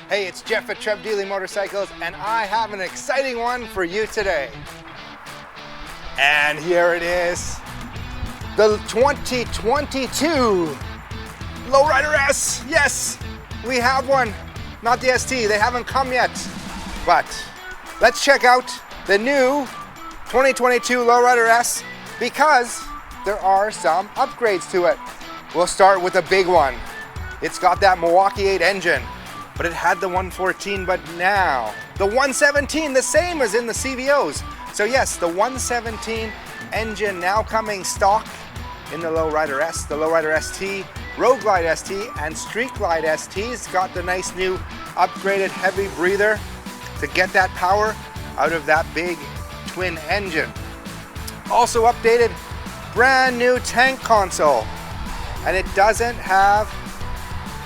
Hey, it's Jeff at Trev Deeley Motorcycles, and I have an exciting one for you today. And here it is, the 2022 Lowrider S. Yes, we have one. Not the ST, they haven't come yet. But let's check out the new 2022 Lowrider S because there are some upgrades to it. We'll start with a big one. It's got that Milwaukee 8 engine, but it had the 114, but now the 117, the same as in the CVOs. So yes, the 117 engine now coming stock in the Lowrider S, the Lowrider ST, Road Glide ST, and Street Glide ST. It's got the nice new upgraded heavy breather to get that power out of that big twin engine. Also updated, brand new tank console, and it doesn't have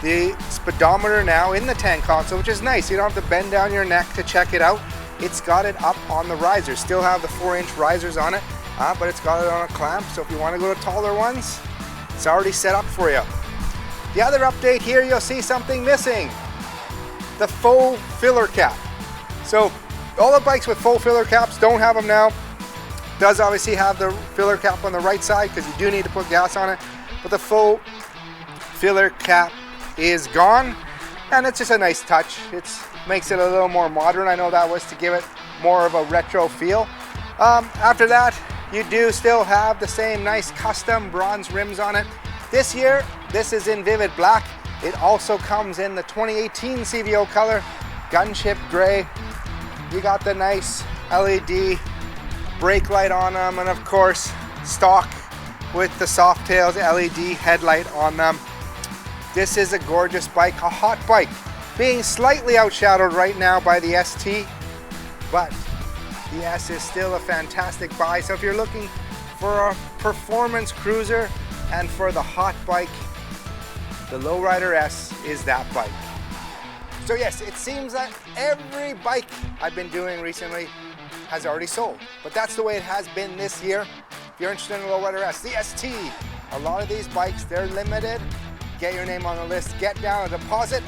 the speedometer now in the tank console, which is nice. You don't have to bend down your neck to check it out. It's got it up on the risers. Still have the 4-inch risers on it, but it's got it on a clamp, so if you want to go to taller ones, it's already set up for you. The other update here, you'll see something missing. The full filler cap. So all the bikes with full filler caps don't have them now. Does obviously have the filler cap on the right side because you do need to put gas on it, but the full filler cap is gone, and it's just a nice touch. It makes it a little more modern. I know that was to give it more of a retro feel. After that, you do still have the same nice custom bronze rims on it. This year, this is in vivid black. It also comes in the 2018 CVO color, gunchip gray. You got the nice LED brake light on them, and of course, stock with the Softails LED headlight on them. This is a gorgeous bike, a hot bike, being slightly outshadowed right now by the ST, but the S is still a fantastic buy. So if you're looking for a performance cruiser and for the hot bike, the Lowrider S is that bike. So yes, it seems that every bike I've been doing recently has already sold, but that's the way it has been this year. If you're interested in the Lowrider S, the ST, a lot of these bikes, they're limited. Get your name on the list, get down a deposit,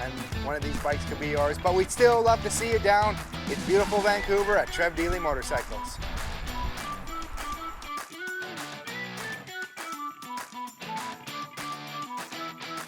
and one of these bikes could be yours. But we'd still love to see you down in beautiful Vancouver at Trev Deeley Motorcycles.